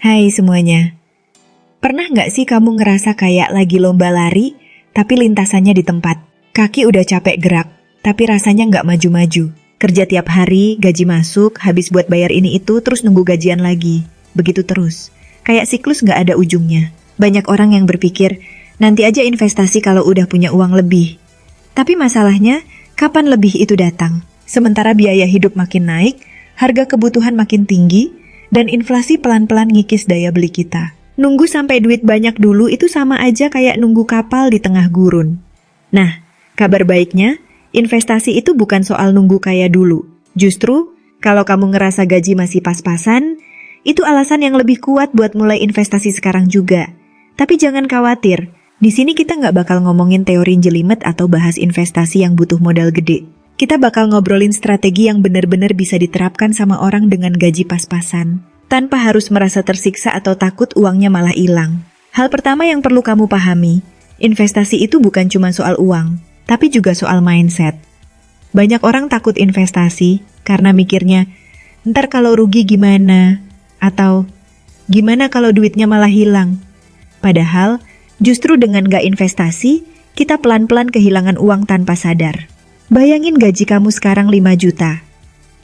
Hai semuanya. Pernah nggak sih kamu ngerasa kayak lagi lomba lari, tapi lintasannya di tempat? Kaki udah capek gerak, tapi rasanya nggak maju-maju. Kerja tiap hari, gaji masuk, habis buat bayar ini itu, terus nunggu gajian lagi. Begitu terus. Kayak siklus nggak ada ujungnya. Banyak orang yang berpikir, nanti aja investasi kalau udah punya uang lebih. Tapi masalahnya, kapan lebih itu datang? Sementara biaya hidup makin naik, harga kebutuhan makin tinggi, dan inflasi pelan-pelan ngikis daya beli kita. Nunggu sampai duit banyak dulu itu sama aja kayak nunggu kapal di tengah gurun. Nah, kabar baiknya, investasi itu bukan soal nunggu kaya dulu. Justru, kalau kamu ngerasa gaji masih pas-pasan, itu alasan yang lebih kuat buat mulai investasi sekarang juga. Tapi jangan khawatir, di sini kita nggak bakal ngomongin teori jelimet atau bahas investasi yang butuh modal gede. Kita bakal ngobrolin strategi yang benar-benar bisa diterapkan sama orang dengan gaji pas-pasan, tanpa harus merasa tersiksa atau takut uangnya malah hilang. Hal pertama yang perlu kamu pahami, investasi itu bukan cuma soal uang, tapi juga soal mindset. Banyak orang takut investasi karena mikirnya, ntar kalau rugi gimana? Atau, gimana kalau duitnya malah hilang? Padahal, justru dengan gak investasi, kita pelan-pelan kehilangan uang tanpa sadar. Bayangin gaji kamu sekarang 5 juta.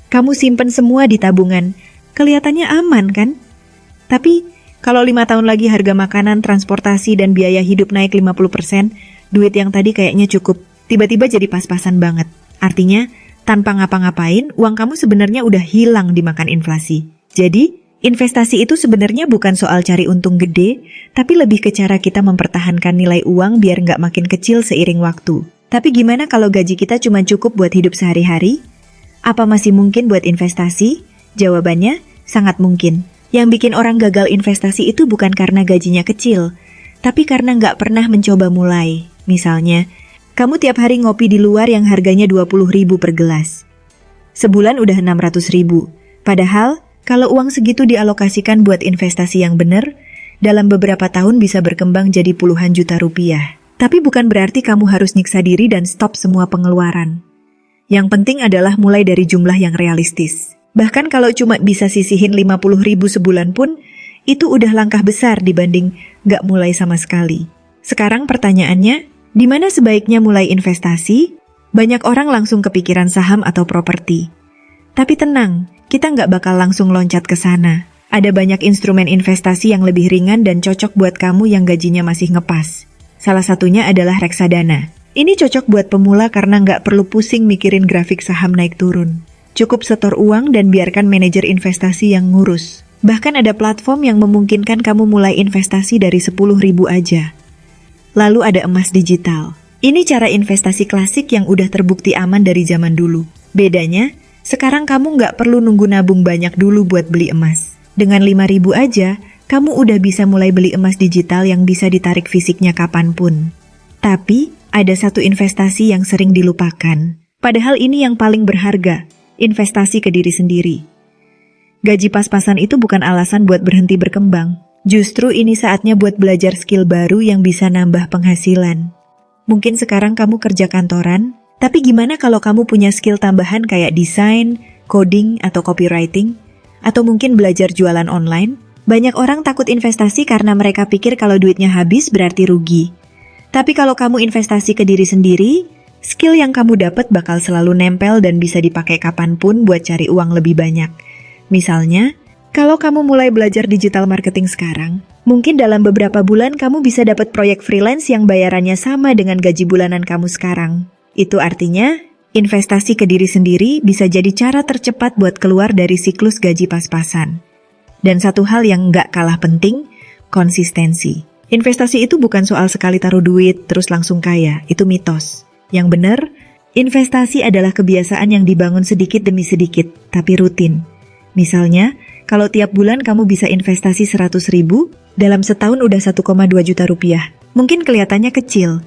Kamu simpen semua di tabungan. Kelihatannya aman kan? Tapi kalau 5 tahun lagi harga makanan, transportasi, dan biaya hidup naik 50%, duit yang tadi kayaknya cukup. Tiba-tiba jadi pas-pasan banget. Artinya, tanpa ngapa-ngapain, uang kamu sebenarnya udah hilang dimakan inflasi. Jadi, investasi itu sebenarnya bukan soal cari untung gede, tapi lebih ke cara kita mempertahankan nilai uang biar nggak makin kecil seiring waktu. Tapi gimana kalau gaji kita cuma cukup buat hidup sehari-hari? Apa masih mungkin buat investasi? Jawabannya, sangat mungkin. Yang bikin orang gagal investasi itu bukan karena gajinya kecil, tapi karena nggak pernah mencoba mulai. Misalnya, kamu tiap hari ngopi di luar yang harganya 20.000 per gelas. Sebulan udah 600.000. Padahal, kalau uang segitu dialokasikan buat investasi yang benar, dalam beberapa tahun bisa berkembang jadi puluhan juta rupiah. Tapi bukan berarti kamu harus nyiksa diri dan stop semua pengeluaran. Yang penting adalah mulai dari jumlah yang realistis. Bahkan kalau cuma bisa sisihin 50.000 sebulan pun, itu udah langkah besar dibanding nggak mulai sama sekali. Sekarang pertanyaannya, di mana sebaiknya mulai investasi? Banyak orang langsung kepikiran saham atau properti. Tapi tenang, kita nggak bakal langsung loncat ke sana. Ada banyak instrumen investasi yang lebih ringan dan cocok buat kamu yang gajinya masih ngepas. Salah satunya adalah reksadana. Ini cocok buat pemula karena nggak perlu pusing mikirin grafik saham naik turun. Cukup setor uang dan biarkan manajer investasi yang ngurus. Bahkan ada platform yang memungkinkan kamu mulai investasi dari 10.000 aja. Lalu ada emas digital. Ini cara investasi klasik yang udah terbukti aman dari zaman dulu. Bedanya, sekarang kamu nggak perlu nunggu nabung banyak dulu buat beli emas. Dengan 5.000 aja, kamu udah bisa mulai beli emas digital yang bisa ditarik fisiknya kapanpun. Tapi, ada satu investasi yang sering dilupakan. Padahal ini yang paling berharga, investasi ke diri sendiri. Gaji pas-pasan itu bukan alasan buat berhenti berkembang. Justru ini saatnya buat belajar skill baru yang bisa nambah penghasilan. Mungkin sekarang kamu kerja kantoran, tapi gimana kalau kamu punya skill tambahan kayak desain, coding, atau copywriting? Atau mungkin belajar jualan online? Banyak orang takut investasi karena mereka pikir kalau duitnya habis berarti rugi. Tapi kalau kamu investasi ke diri sendiri, skill yang kamu dapat bakal selalu nempel dan bisa dipakai kapanpun buat cari uang lebih banyak. Misalnya, kalau kamu mulai belajar digital marketing sekarang, mungkin dalam beberapa bulan kamu bisa dapat proyek freelance yang bayarannya sama dengan gaji bulanan kamu sekarang. Itu artinya, investasi ke diri sendiri bisa jadi cara tercepat buat keluar dari siklus gaji pas-pasan. Dan satu hal yang nggak kalah penting, konsistensi. Investasi itu bukan soal sekali taruh duit terus langsung kaya, itu mitos. Yang benar, investasi adalah kebiasaan yang dibangun sedikit demi sedikit, tapi rutin. Misalnya, kalau tiap bulan kamu bisa investasi 100.000, dalam setahun udah 1,2 juta rupiah. Mungkin kelihatannya kecil,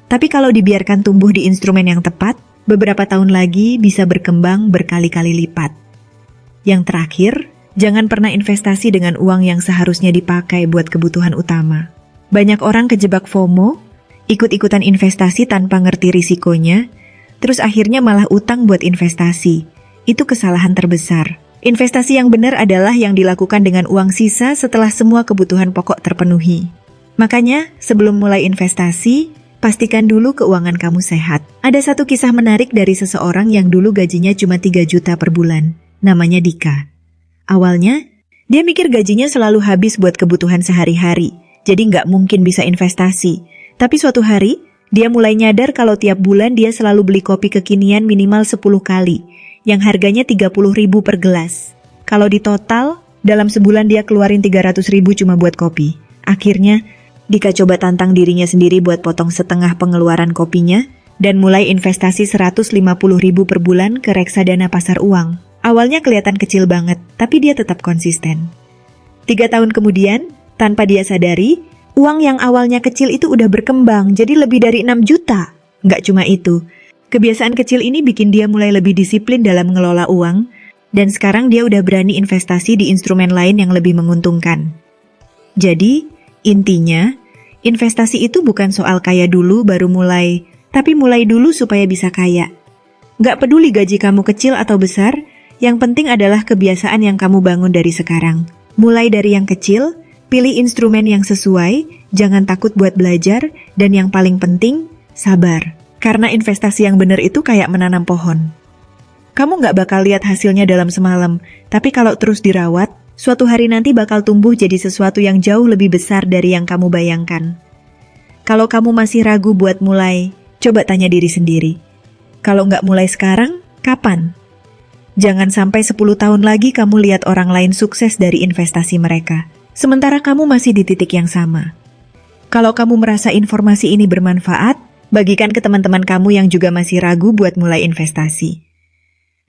tapi kalau dibiarkan tumbuh di instrumen yang tepat, beberapa tahun lagi bisa berkembang berkali-kali lipat. Yang terakhir, jangan pernah investasi dengan uang yang seharusnya dipakai buat kebutuhan utama. Banyak orang kejebak FOMO, ikut-ikutan investasi tanpa ngerti risikonya, terus akhirnya malah utang buat investasi. Itu kesalahan terbesar. Investasi yang benar adalah yang dilakukan dengan uang sisa setelah semua kebutuhan pokok terpenuhi. Makanya, sebelum mulai investasi, pastikan dulu keuangan kamu sehat. Ada satu kisah menarik dari seseorang yang dulu gajinya cuma 3 juta per bulan. Namanya Dika. Awalnya, dia mikir gajinya selalu habis buat kebutuhan sehari-hari, jadi nggak mungkin bisa investasi. Tapi suatu hari, dia mulai nyadar kalau tiap bulan dia selalu beli kopi kekinian minimal 10 kali, yang harganya 30.000 per gelas. Kalau di total, dalam sebulan dia keluarin 300.000 cuma buat kopi. Akhirnya, Dika coba tantang dirinya sendiri buat potong setengah pengeluaran kopinya, dan mulai investasi 150.000 per bulan ke reksadana pasar uang. Awalnya kelihatan kecil banget, tapi dia tetap konsisten. 3 tahun kemudian, tanpa dia sadari, uang yang awalnya kecil itu udah berkembang jadi lebih dari 6 juta. Nggak cuma itu, kebiasaan kecil ini bikin dia mulai lebih disiplin dalam mengelola uang, dan sekarang dia udah berani investasi di instrumen lain yang lebih menguntungkan. Jadi, intinya, investasi itu bukan soal kaya dulu baru mulai, tapi mulai dulu supaya bisa kaya. Nggak peduli gaji kamu kecil atau besar, yang penting adalah kebiasaan yang kamu bangun dari sekarang. Mulai dari yang kecil, pilih instrumen yang sesuai, jangan takut buat belajar, dan yang paling penting, sabar. Karena investasi yang benar itu kayak menanam pohon. Kamu nggak bakal lihat hasilnya dalam semalam, tapi kalau terus dirawat, suatu hari nanti bakal tumbuh jadi sesuatu yang jauh lebih besar dari yang kamu bayangkan. Kalau kamu masih ragu buat mulai, coba tanya diri sendiri. Kalau nggak mulai sekarang, kapan? Jangan sampai 10 tahun lagi kamu lihat orang lain sukses dari investasi mereka, sementara kamu masih di titik yang sama. Kalau kamu merasa informasi ini bermanfaat, bagikan ke teman-teman kamu yang juga masih ragu buat mulai investasi.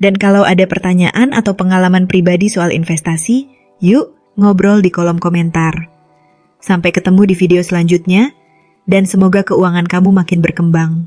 Dan kalau ada pertanyaan atau pengalaman pribadi soal investasi, yuk ngobrol di kolom komentar. Sampai ketemu di video selanjutnya, dan semoga keuangan kamu makin berkembang.